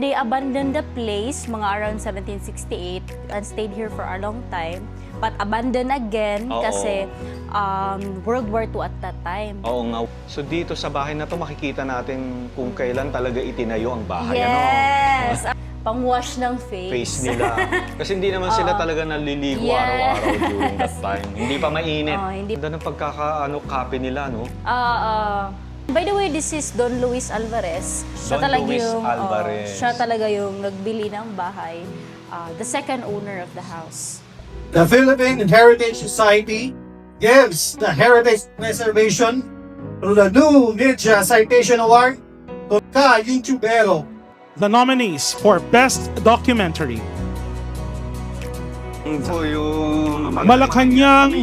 They abandoned the place mga around 1768 and stayed here for a long time. But abandoned again kasi World War II at that time. Oo nga. So dito sa bahay na to makikita natin kung kailan talaga itinayo ang bahay. Yes! Ano? Pang-wash ng face. Face nila. Kasi hindi naman sila talaga naliligo araw-araw during that time. Hindi pa mainit. Hindi. Ganda ng copy nila, no? By the way, this is Don Luis Alvarez. Siya talaga yung nagbili ng bahay. The second owner of the house. The Philippine Heritage Society gives the Heritage Preservation through the new Media Citation Award to Ka Youtubero. The nominees for Best Documentary: Po yung Malacanang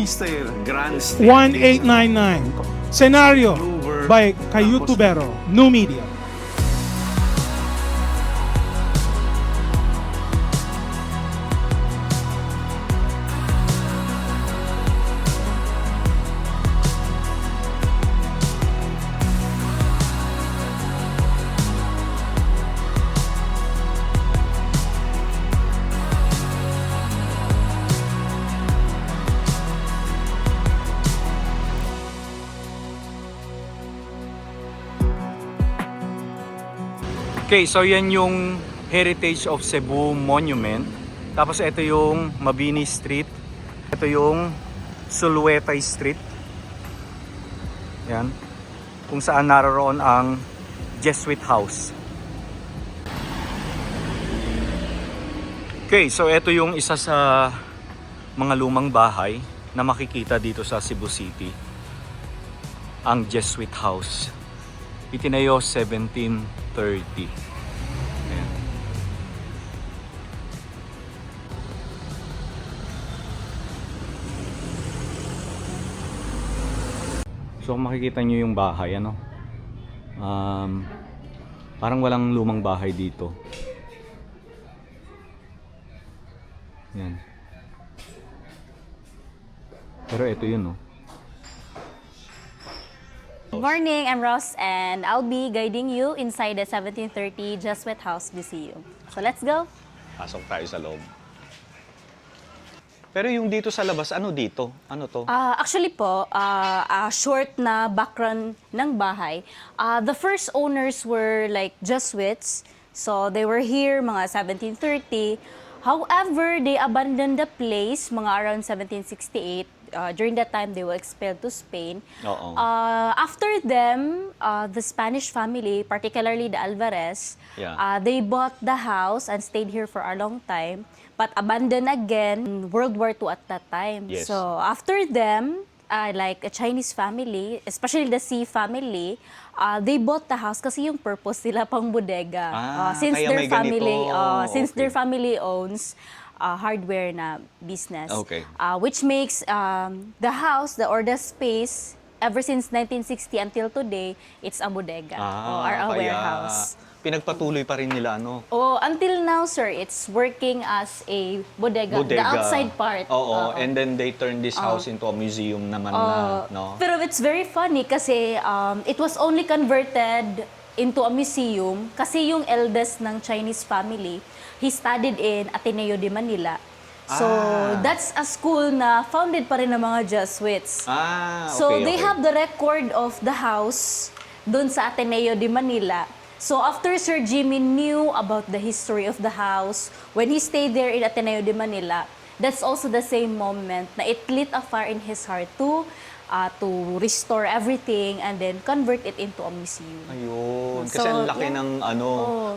Grand 1899. Scenario by Kayutubero, New Media. Okay, so yan yung Heritage of Cebu Monument. Tapos ito yung Mabini Street. Ito yung Suluetay Street. Yan. Kung saan naroon ang Jesuit House. Okay, so ito yung isa sa mga lumang bahay na makikita dito sa Cebu City. Ang Jesuit House. Itinayo 1730. Ayan. So makikita nyo yung bahay, ano? Parang walang lumang bahay dito. Yan. Pero ito yun, no? Good morning, I'm Ross and I'll be guiding you inside the 1730 Jesuit House Museum. So let's go! Pasok tayo sa loob. Pero yung dito sa labas, ano dito? Ano to? Actually po, a short na background ng bahay. The first owners were like Jesuits. So they were here mga 1730. However, they abandoned the place mga around 1768. During that time, they were expelled to Spain. After them, the Spanish family, particularly the Alvarez, they bought the house and stayed here for a long time, but abandoned again World War II at that time. Yes. So after them, like a Chinese family, especially the C family, they bought the house kasi yung purpose nila pang bodega. Since kaya their may family, ganito. since their family owns hardware na business, Okay. which makes the house or the space ever since 1960 until today, it's a bodega or a kaya warehouse. Pinagpatuloy pa rin nila, ano? Until now, sir, it's working as a bodega. The outside part. And then they turned this house into a museum naman na, no? Pero it's very funny kasi it was only converted into a museum kasi yung eldest ng Chinese family, he studied in Ateneo de Manila. So, that's a school na founded pa rin ng mga Jesuits. So, they have the record of the house dun sa Ateneo de Manila. So, after Sir Jimmy knew about the history of the house, when he stayed there in Ateneo de Manila, that's also the same moment na it lit a fire in his heart to restore everything and then convert it into a museum. Ayun. Kasi ang laki ng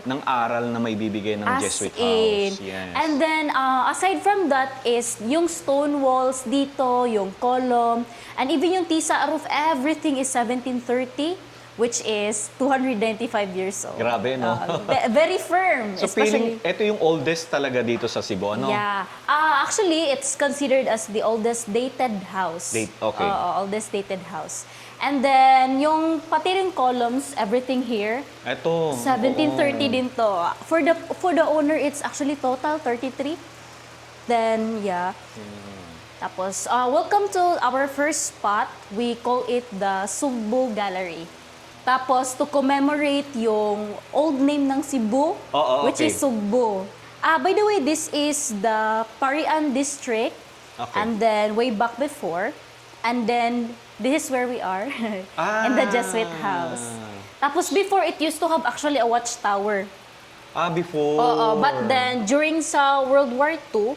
ng aral na may bibigay ng Jesuit House. Yes. And then aside from that is yung stone walls dito, yung column, and even yung tisa roof, everything is 1730, which is 295 years old. Grabe, no? Very firm. So feeling, ito yung oldest talaga dito sa Cebu, ano? Yeah. Actually, it's considered as the oldest dated house. Okay. Oldest dated house. And then, yung pati rin columns, everything here, Ito. 1730 din to. For the owner, it's actually total 33. Then, yeah. Tapos, welcome to our first spot. We call it the Sugbo Gallery. Tapos, to commemorate yung old name ng Cebu, which okay. is Sugbo. By the way, this is the Parian district. Okay. And then, way back before. And then, this is where we are, in the Jesuit house. Tapos, before, it used to have actually a watchtower. Before. But then, during sa World War II,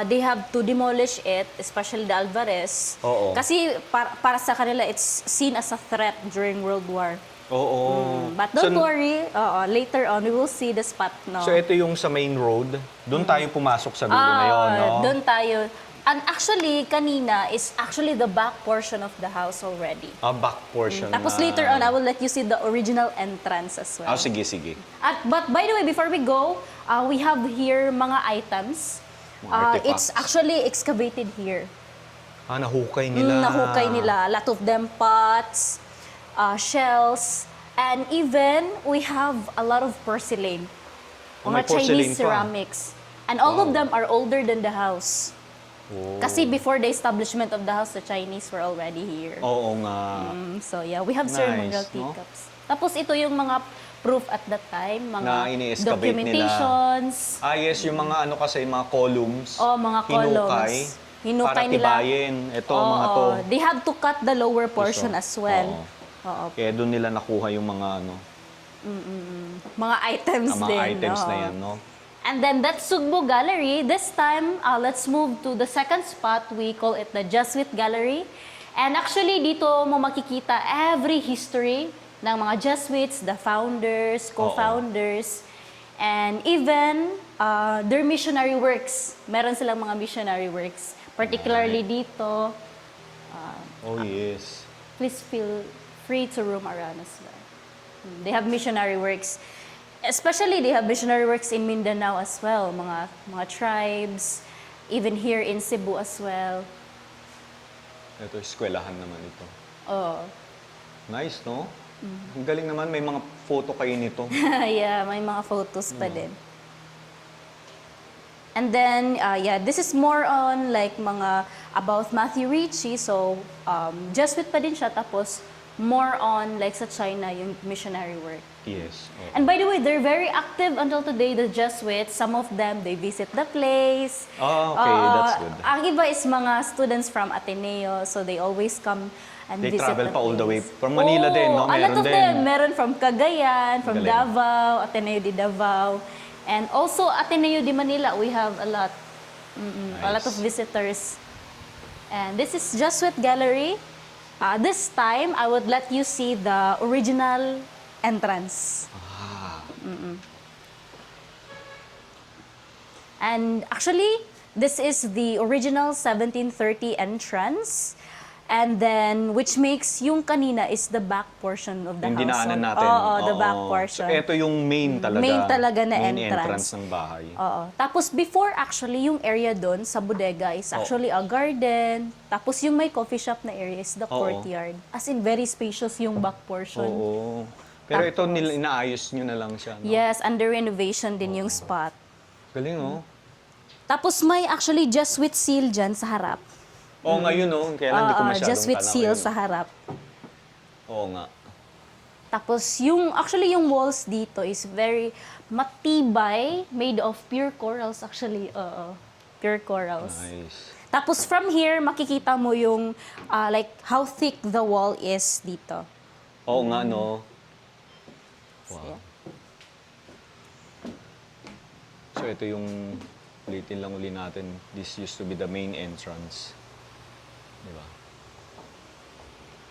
they have to demolish it, especially the Alvarez. Oo. Kasi para sa kanila, it's seen as a threat during World War. Oo. But don't worry, later on, we will see the spot, no? So ito yung sa main road. Doon tayo pumasok sa dulo na yun, no? Doon tayo. And actually, kanina is actually the back portion of the house already. Back portion Tapos na. later on, I will let you see the original entrance as well. Sige, sige. But by the way, before we go, we have here mga items. Mga It's artifacts. actually excavated here. Nahukay nila. Nahukay nila. A lot of them pots, shells, and even we have a lot of porcelain. May Mga porcelain Chinese pa. ceramics. And all of them are older than the house. Kasi before the establishment of the house, the Chinese were already here. Oo nga. So yeah, we have Nice, ceremonial no? teacups. Tapos ito yung mga proof at that time, mga Na ini-excavate nila. documentations. Yes, yung mga ano kasi, mga columns. Mga columns. Hinukay para nila. tibayin. Ito, mga to. They have to cut the lower portion Ito. as well. Oo. Kaya doon nila nakuha yung mga ano, Mga items mga din. items oo. na yan, no? And then that Sugbo Gallery, this time, let's move to the second spot. We call it the Jesuit Gallery. And actually, dito mo makikita every history ng mga Jesuits, the founders, co-founders, and even their missionary works. Meron silang mga missionary works. Particularly dito, Yes. please feel free to roam around as well. They have missionary works. Especially, they have missionary works in Mindanao as well. Mga tribes, even here in Cebu as well. Ito, eskwelahan naman ito. Oh. Nice, no? Ang galing naman, may mga photo kayo nito. Yeah, may mga photos pa din. And then, this is more on like mga about Matthew Ricci. So, Jesuit pa din siya. Tapos, more on like sa China, yung missionary work. Yes. And by the way, they're very active until today, the Jesuits. Some of them, they visit the place. Okay, that's good. Ang iba is mga students from Ateneo, so they always come and They visit travel the pa all the way place. from Manila din, no? A lot Meron of din. them. Meron from Cagayan, from Galing. Davao, Ateneo de Davao. And also, Ateneo de Manila, we have a lot. A lot of visitors. And this is Jesuit Gallery. This time, I would let you see the original entrance. And actually, this is the original 1730 entrance. And then, which makes yung kanina is the back portion of the Yung house. dinaanan natin. Oo, the back Oo. portion. So, ito yung main talaga. Main talaga na main entrance. ng bahay. Oo. Tapos before actually, yung area doon sa bodega is actually a garden. Tapos yung may coffee shop na area is the courtyard. As in, very spacious yung back portion. Oo. Pero ito, Tapos- inaayos nyo na lang siya, no? Yes, under renovation din yung spot. Galing, oh. Tapos may actually Jesuit seal dyan sa harap. Oo, ngayon, oh. Kaya hindi ko masyadong Jesuit tanaw seal yun. sa harap. Oo nga. Tapos actually yung walls dito is very matibay, made of pure corals actually. Oo. Pure corals. Nice. Tapos from here, makikita mo yung like how thick the wall is dito. Oo nga, no? Yeah. So, ito yung ulitin lang uli natin. This used to be the main entrance. Di ba?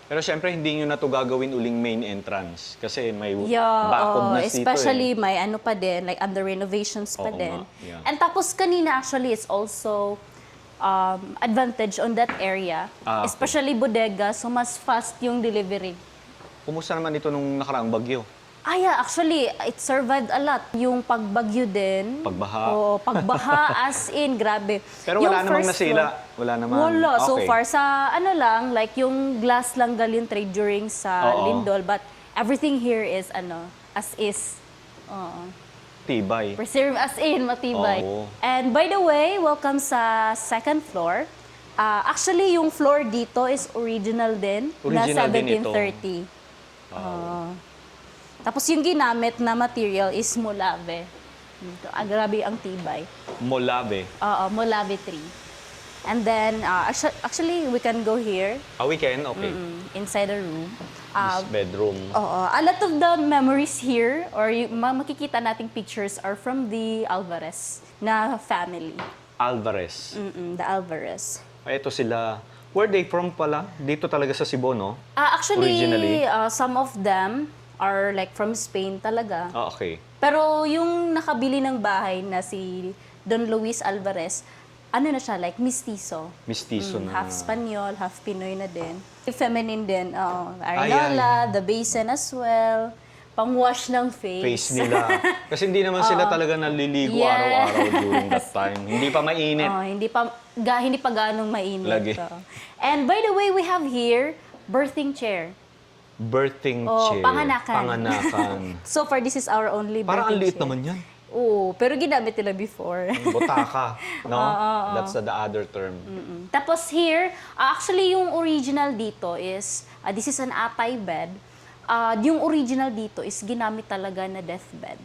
Pero syempre, hindi nyo na ito gagawin uling main entrance. Kasi may backwardness dito, especially may ano pa din, like under renovations pa Oo din. nga, yeah. And tapos kanina actually, it's also advantage on that area. Okay. Especially bodega, so mas fast yung delivery. Kumusta naman ito nung nakaraang bagyo? Yeah, actually, it survived a lot. Yung pagbagyo din. Pagbaha. Oo, pagbaha as in, grabe. Pero Yung wala namang first nasila. floor- Wala naman. Wala. So Okay. far, sa ano lang, like yung glass lang galing trade during sa Oo. Lindol. But everything here is ano, as is. Oo. Tibay. Preserve as in, matibay. Oo. And by the way, welcome sa second floor. Actually, yung floor dito is original din. Original na din ito. 1730. Tapos yung ginamit na material is molave. Grabe ang tibay. Molave. Oo, molave tree. And then, actually, we can go here, A weekend? Okay. inside the room. This bedroom. Oo, a lot of the memories here, or yung makikita nating pictures are from the Alvarez na family. Alvarez. The Alvarez. Ito sila. Where they from pala? Dito talaga sa Cebu, no? Actually, Originally? some of them are like from Spain talaga. Ah, okay. Pero yung nakabili ng bahay na si Don Luis Alvarez, ano na siya, like mistizo. Mistizo na. Half Spanyol, half Pinoy na din. Feminine din, Arnola, the basin as well. Pang-wash ng face. Face nila. Kasi hindi naman sila talaga naliligo Yes. araw-araw during that time. Hindi pa mainit. Hindi pa ganong mainit. Lagi. And by the way, we have here birthing chair. Birthing chair. Panganakan. Panganakan. So far, this is our only birthing Parang ang liit chair. naman yan. Oo, pero ginamit nila before. Butaka. No? That's the other term. Tapos here, actually yung original dito is, this is an atay bed. Yung original dito is ginamit talaga na deathbed.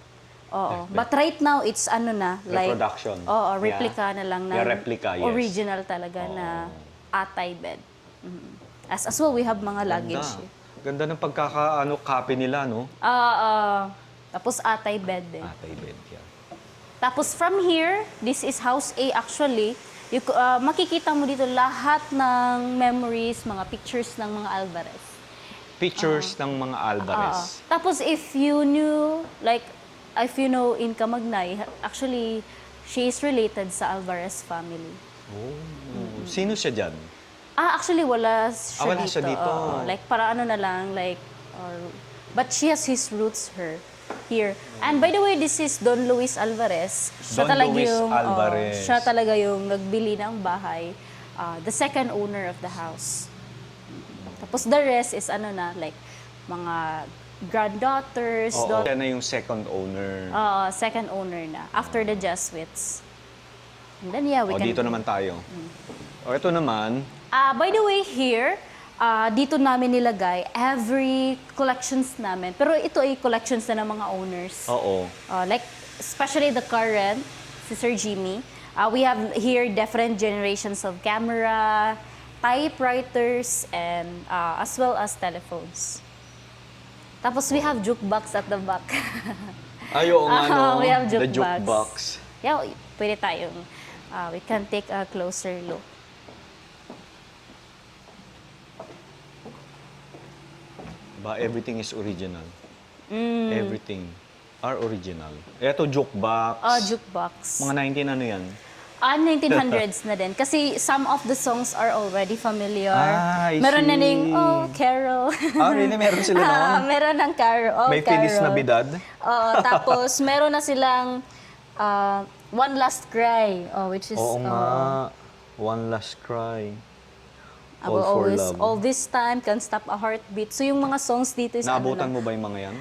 Oo. Deathbed. But right now, it's ano na, like... Reproduction. Oo, replica na lang na Yeah, replica, yes. original talaga na atay bed. As well, we have mga luggage. Ganda ng copy nila, no? Tapos atay bed din. Atay bed, yeah. Tapos from here, this is house A actually. Makikita mo dito lahat ng memories, mga pictures ng mga Alvarez. Pictures ng mga Alvarez. Tapos if you knew, like, if you know Inca Magnay, actually, she is related sa Alvarez family. Sino siya dyan? Actually, wala siya wala dito. siya dito. Like, para ano na lang, like, but she has his roots here. And by the way, this is Don Luis Alvarez. Don Luis Alvarez. Siya talaga yung nagbili ng bahay. The second owner of the house. Tapos the rest is ano na, like, mga granddaughters. Siya na yung second owner. Second owner na. After the Jesuits. And then, yeah, we can... Dito naman tayo. Ito naman, By the way, here, dito namin nilagay every collections namin. Pero ito ay collections na ng mga owners. oo. Like, especially the current, si Sir Jimmy. We have here different generations of camera, typewriters, and as well as telephones. Tapos we have jukebox at the back. Oo nga, no? We have The jukebox. jukebox. Yeah, pwede tayong, we can take a closer look. Everything is original. Everything are original. Ito, jukebox. Jukebox. Mga 19 ano yan? 1900s na din. Kasi some of the songs are already familiar. I Meron na see. ding, Carol. Really? Meron sila noon? Meron ng Carol. May Carol. Feliz Navidad? Tapos meron na silang One Last Cry, which is... Oo nga. One Last Cry. I will All for always, love. all this time, Can't Stop a Heartbeat. So yung mga songs dito is Naabutan ano mo ba yung mga yan?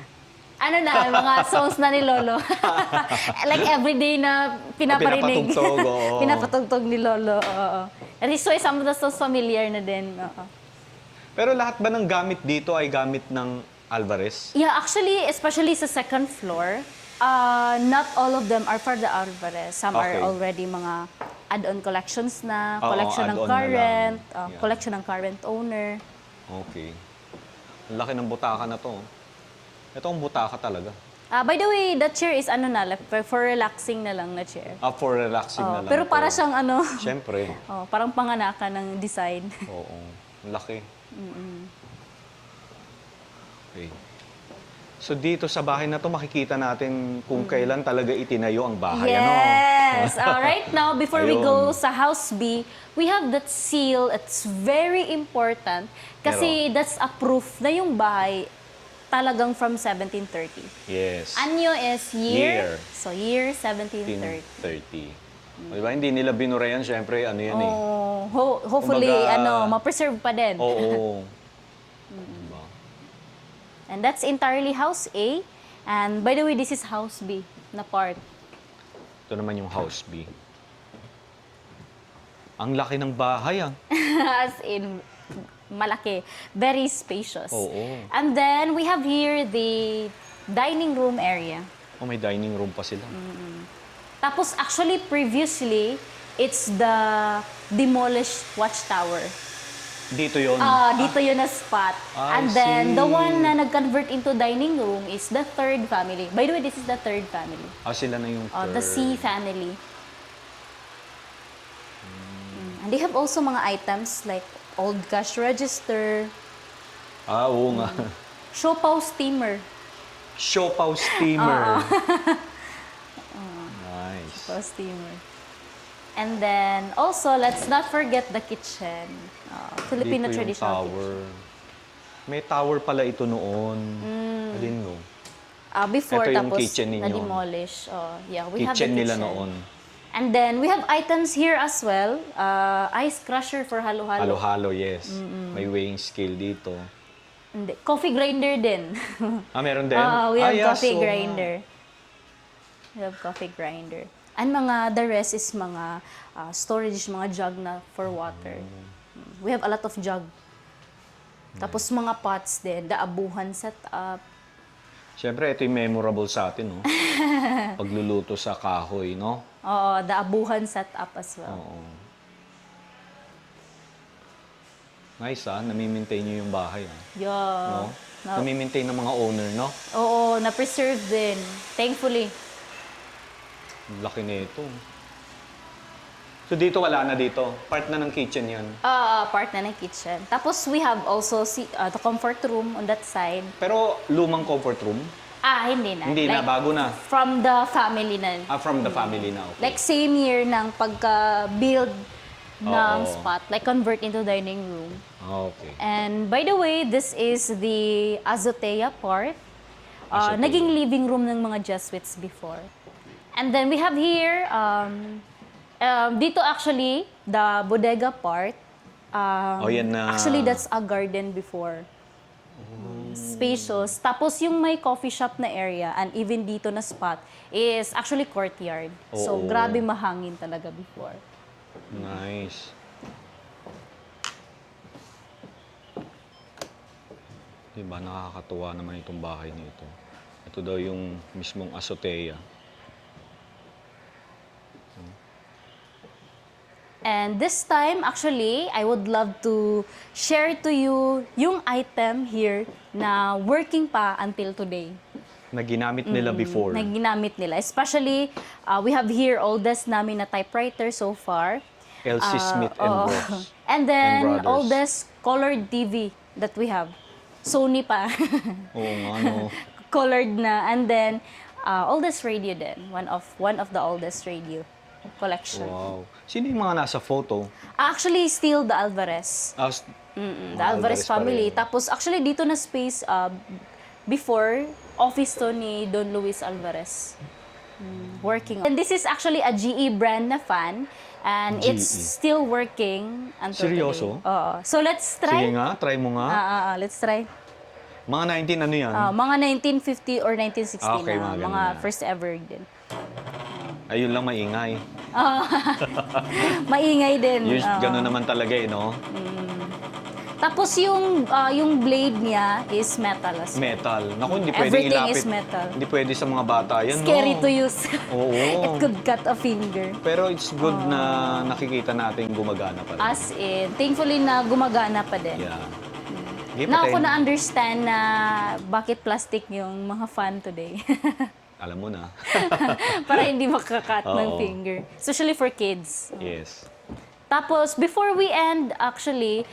mga songs na ni Lolo. Like everyday na pinaparinig. Pinapatugtog, oo. Pinapatugtog ni Lolo, oo. At least so some of the songs familiar na din. Oo. Pero lahat ba ng gamit dito ay gamit ng Alvarez? Yeah, actually, especially sa second floor, not all of them are for the Alvarez. Some Okay. are already mga add-on collections na, Oo, collection ng add-on na lang. current, Yeah. collection ng current owner. Okay. Ang laki ng butaka na to. Ito ang butaka talaga. By the way, that chair is ano na, like, for relaxing na lang na chair. For relaxing na lang. Pero para to. siyang ano, Siyempre. parang panganakan ng design. Oo. Ang laki. Okay. So dito sa bahay na to makikita natin kung kailan talaga itinayo ang bahay. Yes! Right now, before we go Ayun. sa House B, we have that seal. It's very important kasi that's a proof na yung bahay talagang from 1730. Yes. Anyo is year. Year. So, year 1730. 1530. Diba? Hindi nila binurayan, syempre, ano yan eh. Hopefully, Kumbaga, ma-preserve pa din. Oo. Diba? And that's entirely House A. And by the way, this is House B na part. Ito naman yung House B. Ang laki ng bahay, ah. As in, malaki. Very spacious. Oo. And then, we have here the dining room area. Oh, may dining room pa sila. Tapos, actually, previously, it's the demolished watchtower. Dito yon. Dito yun na spot. I And then, the see. one na nag-convert into dining room is the third family. By the way, this is the third family. Sila na yung third. The C family. And they have also mga items like old cash register, Oo nga. Siopaw steamer. Siopaw steamer. Nice. Siopaw steamer. And then, also, let's not forget the kitchen. Filipino Dito yung traditional tower. kitchen. May tower pala ito noon. Alin no? Before, Ito yung tapos kitchen ninyo. na-demolish. Yeah, we have the Kitchen kitchen. nila noon. And then, we have items here as well. Ice crusher for halo-halo. Halo-halo, yes. May weighing scale dito. Hindi. Coffee grinder din. Meron din? We have yeah, coffee so, grinder. We have coffee grinder. And the rest is mga storage, mga jug na for water. We have a lot of jug. Tapos mga pots din, daabuhan set up. Siyempre, ito yung memorable sa atin, no? Pagluluto sa kahoy, no? Oo, daabuhan set up as well. Oo. Nice, nami-maintain nyo yung bahay, Yeah. no? Nami-maintain ng mga owner, no? Oo, na-preserve din. Thankfully. Ang laki nito. So dito wala na dito. Part na ng kitchen yan. Part na ng kitchen. Tapos we have also the comfort room on that side. Pero lumang comfort room? Hindi na. Hindi na, bago na. From the family na. From the family na, okay. Like same year ng pagka-build ng Oo. spot. Like convert into dining room. Okay. And by the way, this is the azotea part. Azotea. Naging living room ng mga Jesuits before. And then we have here, dito actually, the bodega part. Yan na. Actually, that's a garden before. Spacious. Tapos yung may coffee shop na area and even dito na spot is actually courtyard. So, Oo. grabe mahangin talaga before. Nice. Diba, nakakatuwa naman itong bahay nito. Ito daw yung mismong azotea. And this time, actually, I would love to share to you yung item here na working pa until today. Na ginamit nila before. Na ginamit nila. Especially, we have here oldest namin na typewriter so far. LC Smith and Oo. Bros. And then, And Brothers. oldest colored TV that we have. Sony pa. Oo nga, no. Colored na. And then, oldest radio din. One of the oldest radio collection. Wow. Sino yung mga nasa photo? Actually, still the Alvarez. Mga The Alvarez pa family. rin. Tapos, actually, dito na space, before, office to ni Don Luis Alvarez. Working on. And this is actually a GE brand na fan. And it's GE. still working until Seryoso? today. Oo. So, let's try. Sige nga, try mo nga. Let's try. Mga 19 ano yan? Mga 1950 or 1960 Okay, na. mga ganun Mga na. first ever din. Ayun lang maingay. Maingay din. Yung gano'n naman talaga no? Tapos yung blade niya is metal as well. Metal. Naku, hindi pwedeng Everything ilapit. is metal. Hindi pwede sa mga bata yan, Scary no? to use. Oo. It could cut a finger. Pero it's good na nakikita natin gumagana pa rin. As in, thankfully na gumagana pa din. Yeah. Sige, Na ako patayin. na-understand na bakit plastic yung mga fan today. Alam mo na. Para hindi makakat ng Oo. finger. Especially for kids. Yes. Tapos, before we end, actually,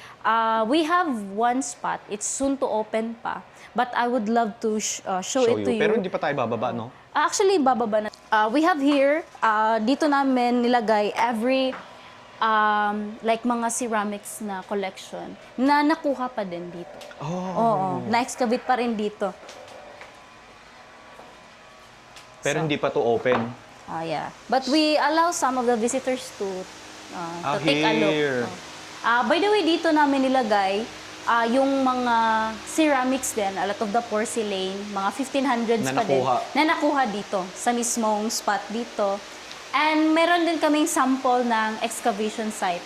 we have one spot. It's soon to open pa. But I would love to show it to you. Pero hindi pa tayo bababa, no? Actually, bababa na. We have here, dito namin nilagay every like mga ceramics na collection na nakuha pa din dito. Oo. Na-excavate pa rin dito. Pero hindi pa to open. Yeah. But we allow some of the visitors to take a look. Here. By the way, dito namin nilagay yung mga ceramics din, a lot of the porcelain, mga 1500s Na pa din, nakuha. na nakuha dito, sa mismong spot dito. And meron din kaming sample ng excavation site.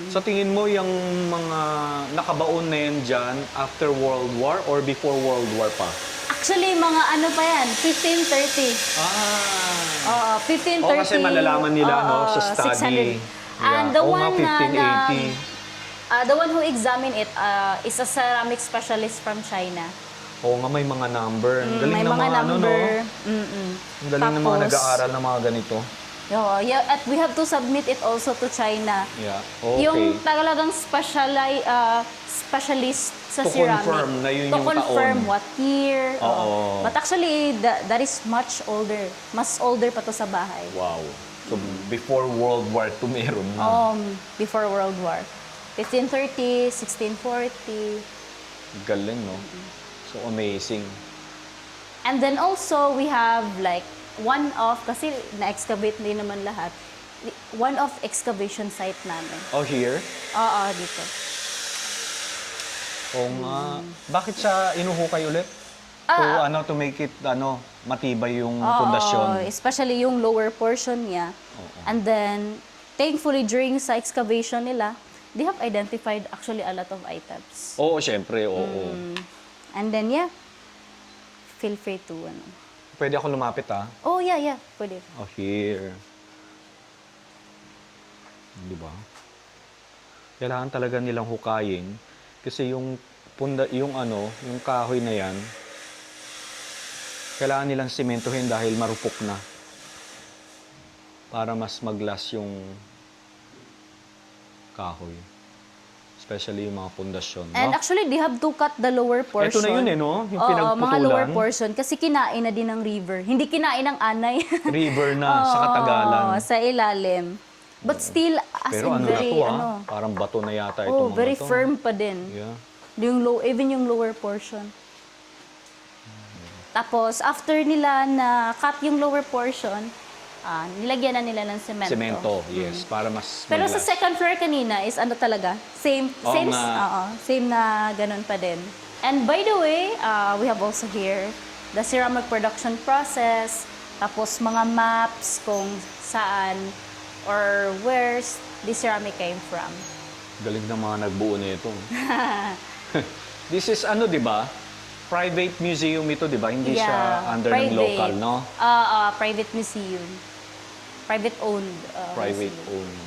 Sa tingin mo, yung mga nakabaon na yan dyan after World War or before World War pa? Actually, mga ano pa yan, 1530. Oo, 1530. O kasi malalaman nila no, oo, sa study. 600. And the Oo one nga, 1580. the one who examined it is a ceramic specialist from China. Oo nga, may mga number. Ang galing May ng mga mga ano, no? number. Ang galing ng mga Tapos, nag-aaral ng mga ganito. Yeah, at we have to submit it also to China. Yeah, okay. Yung talagang specialist sa To ceramic. confirm na yun to yung confirm taon. what year. Oo. But actually, that is much older. Mas older pa to sa bahay. Wow. So, before World War II, meron na. Before World War. 1530, 1640. Galing, no? So, amazing. And then also, we have like kasi na-excavate din naman lahat, one of excavation site namin. Oh, here? Oo, dito. Oo nga. Bakit siya inuhukay ulit? To make it, matibay yung pundasyon. Especially yung lower portion niya. And then, thankfully, during sa excavation nila, they have identified actually a lot of items. Oo, syempre, oo. And then, yeah, feel free to, Pwede ako lumapit, ah. Oh, yeah, pwede. Oh, here. Di ba? Kailangan talaga nilang hukayin kasi yung yung kahoy na yan, kailangan nilang simentohin dahil marupok na para mas mag-last yung kahoy. Especially yung mga pundasyon. And No? actually, they have to cut the lower portion. Ito na yun no? Yung Oo, pinagputulan. mga lower portion. Kasi kinain na din ng river. Hindi kinain ng anay. River na sa Katagalan. Oo, sa ilalim. But still, as Pero in ano very, na to, parang bato na yata itong mga very to. firm pa din. Yeah. Even yung lower portion. Tapos, after nila na cut yung lower portion, nilagyan na nila ng semento. Semento, yes. Para mas Pero sa mag-last. second floor kanina is ano talaga? Same na ganun pa din. And by the way, we have also here the ceramic production process, tapos mga maps kung saan or where the ceramic came from. Galing ng mga nagbuo nito. This is di ba? Private museum ito, di ba? Hindi siya under ng local, no? Private museum. Private owned. Private museum. owned.